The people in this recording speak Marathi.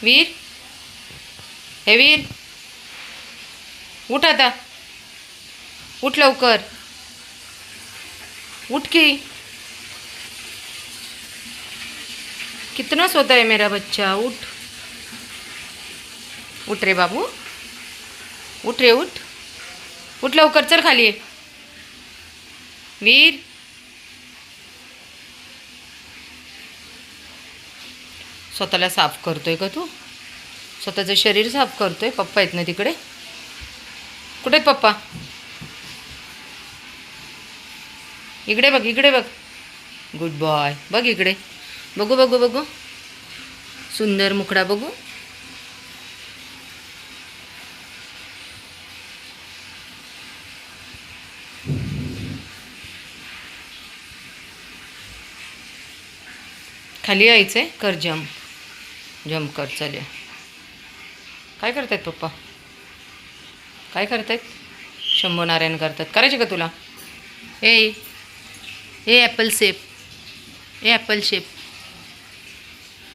वीर, हे वीर, उठ आता, उठ लवकर, उठ की। कितना सोता है मेरा बच्चा, उठ, उठ रे बाबू, उठ रे, उठ, उठ लवकर, चल खाली ये. वीर, स्वतःला साफ करतोय का तू? स्वतःचं शरीर साफ करतोय. पप्पा आहेत ना तिकडे? कुठे आहेत पप्पा? इकडे बघ, इकडे बघ. Good boy. बघ इकडे, बघू बघू बघू, सुंदर मुखडा बघू. खाली यायचंय, कर जम्प, जम्प कर. चालेल. काय करतायत पप्पा? काय करतायत? शंभू नारायण करतात. करायचे का तुला? ए, ए ॲपल शेप, ए ॲपल शेप.